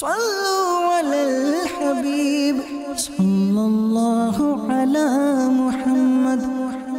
صلوا علی الحبیب صلی اللہ علی محمد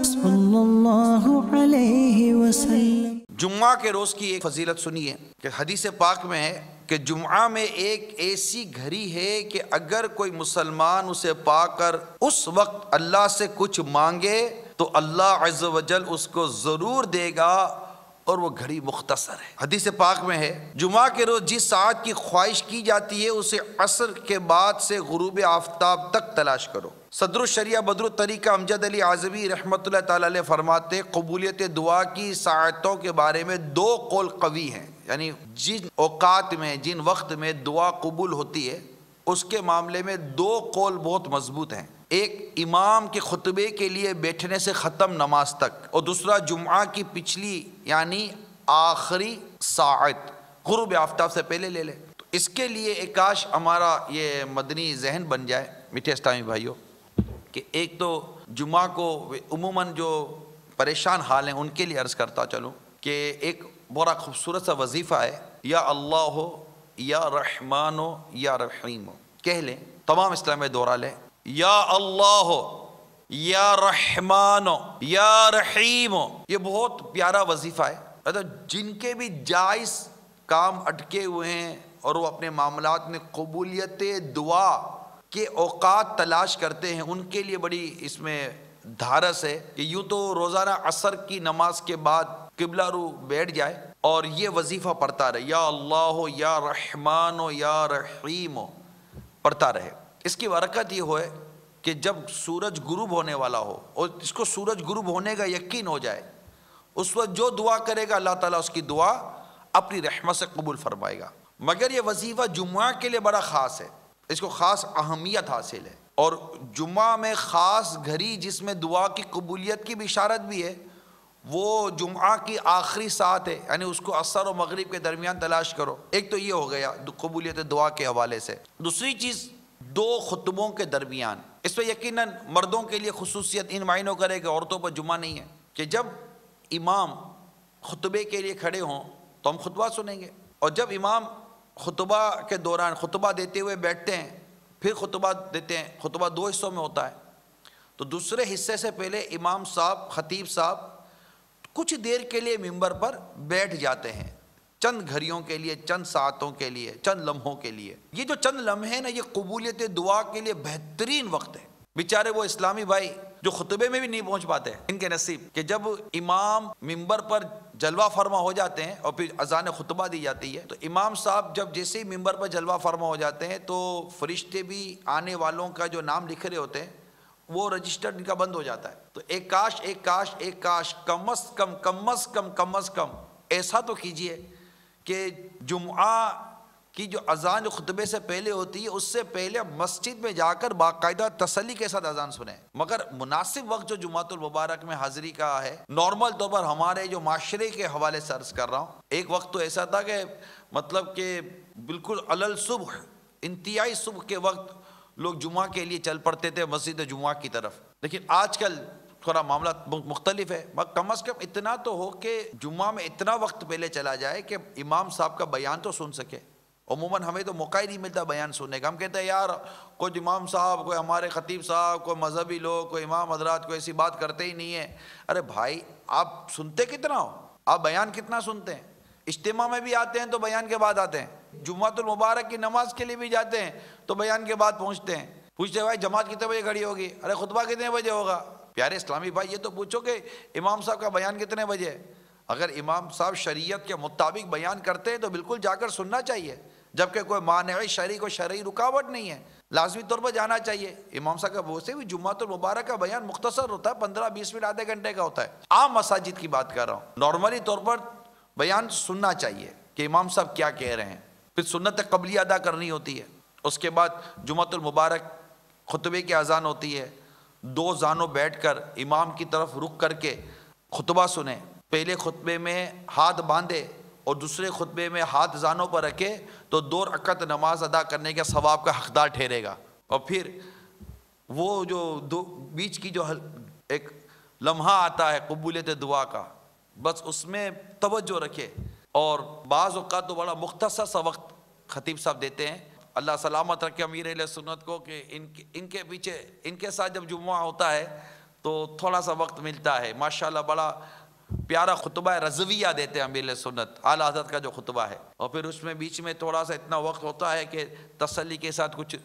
صلی اللہ علیہ وسلم۔ جمعہ کے روز کی ایک فضیلت سنیے کہ حدیث پاک میں ہے کہ جمعہ میں ایک ایسی گھڑی ہے کہ اگر کوئی مسلمان اسے پا کر اس وقت اللہ سے کچھ مانگے تو اللہ عز و جل اس کو ضرور دے گا، اور وہ گھڑی مختصر ہے۔ حدیث پاک میں ہے جمعہ کے روز جس ساعت کی خواہش کی جاتی ہے اسے عصر کے بعد سے غروب آفتاب تک تلاش کرو۔ صدر الشریعہ بدر الطریقہ امجد علی اعظمی رحمۃ اللہ تعالی علیہ فرماتے قبولیت دعا کی ساعتوں کے بارے میں دو قول قوی ہیں، یعنی جن اوقات میں جن وقت میں دعا قبول ہوتی ہے اس کے معاملے میں دو قول بہت مضبوط ہیں۔ ایک امام کے خطبے کے لیے بیٹھنے سے ختم نماز تک، اور دوسرا جمعہ کی پچھلی یعنی آخری ساعت غروب آفتاب سے پہلے لے لیں۔ تو اس کے لیے ایک کاش ہمارا یہ مدنی ذہن بن جائے میٹھے اسلامی بھائیوں کہ ایک تو جمعہ کو عموماً جو پریشان حال ہیں ان کے لیے عرض کرتا چلوں کہ ایک بڑا خوبصورت سا وظیفہ ہے، یا اللہ ہو یا رحمان ہو یا رحیم ہو، کہہ لیں تمام اسلام میں دہرا لیں، یا اللہ ہو یا رحمان ہو یا رحیم ہو۔ یہ بہت پیارا وظیفہ ہے، جن کے بھی جائز کام اٹکے ہوئے ہیں اور وہ اپنے معاملات میں قبولیت دعا کے اوقات تلاش کرتے ہیں ان کے لیے بڑی اس میں دھارس ہے کہ یوں تو روزانہ عصر کی نماز کے بعد قبلہ رو بیٹھ جائے اور یہ وظیفہ پڑھتا رہے، یا اللہ ہو یا رحمان ہو یا رحیم ہو پڑھتا رہے۔ اس کی برکت یہ ہوئے کہ جب سورج غروب ہونے والا ہو اور اس کو سورج غروب ہونے کا یقین ہو جائے، اس وقت جو دعا کرے گا اللہ تعالیٰ اس کی دعا اپنی رحمت سے قبول فرمائے گا۔ مگر یہ وظیفہ جمعہ کے لیے بڑا خاص ہے، اس کو خاص اہمیت حاصل ہے، اور جمعہ میں خاص گھڑی جس میں دعا کی قبولیت کی بشارت بھی ہے وہ جمعہ کی آخری ساعت ہے، یعنی اس کو عصر و مغرب کے درمیان تلاش کرو۔ ایک تو یہ ہو گیا قبولیت دعا کے حوالے سے۔ دوسری چیز دو خطبوں کے درمیان، اس میں یقیناً مردوں کے لیے خصوصیت ان معنوں کرے کہ عورتوں پر جمعہ نہیں ہے، کہ جب امام خطبے کے لیے کھڑے ہوں تو ہم خطبہ سنیں گے، اور جب امام خطبہ کے دوران خطبہ دیتے ہوئے بیٹھتے ہیں پھر خطبہ دیتے ہیں، خطبہ دو حصوں میں ہوتا ہے، تو دوسرے حصے سے پہلے امام صاحب خطیب صاحب کچھ دیر کے لیے ممبر پر بیٹھ جاتے ہیں، چند گھڑیوں کے لیے، چند ساعتوں کے لیے، چند لمحوں کے لیے۔ یہ جو چند لمحے نا یہ قبولیت دعا کے لیے بہترین وقت ہے۔ بیچارے وہ اسلامی بھائی جو خطبے میں بھی نہیں پہنچ پاتے، ان کے نصیب کہ جب امام ممبر پر جلوہ فرما ہو جاتے ہیں اور پھر اذان خطبہ دی جاتی ہے تو امام صاحب جب جیسے ہی ممبر پر جلوہ فرما ہو جاتے ہیں تو فرشتے بھی آنے والوں کا جو نام لکھ رہے ہوتے ہیں وہ رجسٹر ان کا بند ہو جاتا ہے۔ تو ایک کاش کم از کم ایسا تو کیجئے کہ جمعہ کی جو اذان جو خطبے سے پہلے ہوتی ہے اس سے پہلے مسجد میں جا کر باقاعدہ تسلی کے ساتھ اذان سنیں۔ مگر مناسب وقت جو جمعۃ المبارک میں حاضری کا ہے، نارمل طور پر ہمارے جو معاشرے کے حوالے سے عرض کر رہا ہوں، ایک وقت تو ایسا تھا کہ مطلب کہ بالکل علل صبح، انتہائی صبح کے وقت لوگ جمعہ کے لیے چل پڑتے تھے مسجد جمعہ کی طرف، لیکن آج کل تھوڑا معاملہ مختلف ہے۔ کم از کم اتنا تو ہو کہ جمعہ میں اتنا وقت پہلے چلا جائے کہ امام صاحب کا بیان تو سن سکے۔ عموماً ہمیں تو موقع ہی نہیں ملتا بیان سننے کا، ہم کہتے ہیں یار کوئی امام صاحب، کوئی ہمارے خطیب صاحب، کوئی مذہبی لوگ، کوئی امام حضرات کوئی ایسی بات کرتے ہی نہیں ہیں۔ ارے بھائی آپ سنتے کتنا ہو، آپ بیان کتنا سنتے ہیں؟ اجتماع میں بھی آتے ہیں تو بیان کے بعد آتے ہیں، جمعۃ المبارک کی نماز کے لیے بھی جاتے ہیں تو بیان کے بعد پہنچتے ہیں، پوچھتے ہیں بھائی جماعت کتنے بجے کھڑی ہوگی، ارے خطبہ کتنے بجے ہوگا؟ پیارے اسلامی بھائی یہ تو پوچھو کہ امام صاحب کا بیان کتنے بجے ہے؟ اگر امام صاحب شریعت کے مطابق بیان کرتے ہیں تو بالکل جا کر سننا چاہیے، جبکہ کوئی مانع شرعی کو شرعی رکاوٹ نہیں ہے، لازمی طور پر جانا چاہیے۔ امام صاحب کا ویسے بھی جمعۃ المبارک کا بیان مختصر ہوتا ہے، 15-20 منٹ آدھے گھنٹے کا ہوتا ہے۔ عام مساجد کی بات کر رہا ہوں، نارملی طور پر بیان سننا چاہیے کہ امام صاحب کیا کہہ رہے ہیں، پھر سنت قبلی ادا کرنی ہوتی ہے۔ اس کے بعد جمعۃ المبارک خطبے کی اذان ہوتی ہے، دو زانوں بیٹھ کر امام کی طرف رخ کر کے خطبہ سنیں، پہلے خطبے میں ہاتھ باندھے اور دوسرے خطبے میں ہاتھ زانوں پر رکھے تو 2 رکعت نماز ادا کرنے کے ثواب کا حقدار ٹھہرے گا۔ اور پھر وہ جو بیچ کی جو ایک لمحہ آتا ہے قبولیت دعا کا، بس اس میں توجہ رکھے، اور بعض اوقات تو بڑا مختصر سا وقت خطیب صاحب دیتے ہیں، اللہ سلامت رکھے امیر اہل سنت کو کہ ان کے پیچھے ان کے ساتھ جب جمعہ ہوتا ہے تو تھوڑا سا وقت ملتا ہے. ماشاءاللہ بڑا پیارا خطبہ رضویہ دیتے ہیں امیر اہل سنت، اعلیٰ حضرت کا جو خطبہ ہے، اور پھر اس میں بیچ میں تھوڑا سا اتنا وقت ہوتا ہے کہ تسلی کے ساتھ کچھ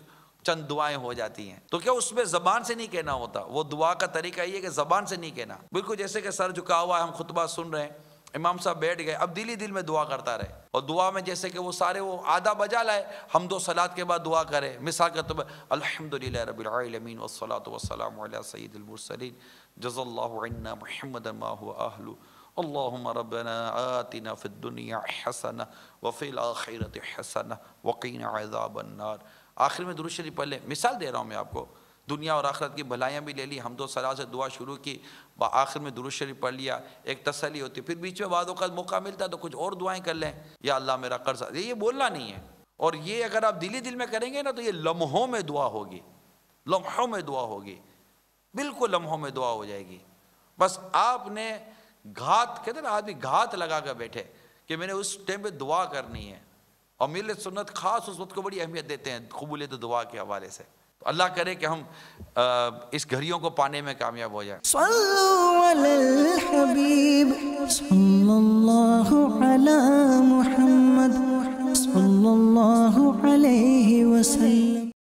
چند دعائیں ہو جاتی ہیں. تو کیا اس میں زبان سے نہیں کہنا ہوتا، وہ دعا کا طریقہ یہ ہے کہ زبان سے نہیں کہنا، بالکل جیسے کہ سر جھکا ہوا ہے، ہم خطبہ سن رہے ہیں، امام صاحب بیٹھ گئے، اب دل ہی دل میں دعا کرتا رہے، اور دعا میں جیسے کہ وہ سارے وہ آدھا بجا لائے، حمد و صلاۃ کے بعد دعا کرے. مثال کے طور پر الحمدللہ رب العالمین والصلاۃ والسلام علی سید المرسلین جزا اللہ عنا محمدا ما هو اہلہ اللہم ربنا آتنا فی الدنیا حسنہ وفی الآخرۃ حسنہ وقینا عذاب النار. آخر میں درود شریف پڑھ لیں. مثال دے رہا ہوں میں آپ کو، دنیا اور آخرت کی بھلائیاں بھی لے لی، حمد و ثنا سے دعا شروع کی، آخر میں درود شریف پڑھ لیا، ایک تسلی ہوتی. پھر بیچ میں بعض اوقات موقع ملتا ہے تو کچھ اور دعائیں کر لیں، یا اللہ میرا قرض، یہ بولنا نہیں ہے. اور یہ اگر آپ دلی دل میں کریں گے نا تو یہ لمحوں میں دعا ہوگی، لمحوں میں دعا ہوگی، بالکل لمحوں میں دعا ہو جائے گی. بس آپ نے گھات، کہتے ہیں نا آدمی گھات لگا کر بیٹھے کہ میں نے اس ٹائم پہ دعا کرنی ہے. اور ملت سنت خاص اس وقت کو بڑی اہمیت دیتے ہیں قبولیت دعا کے حوالے سے. اللہ کرے کہ ہم اس گھڑیوں کو پانے میں کامیاب ہو جائیں. صلو علی الحبیب صلی اللہ علی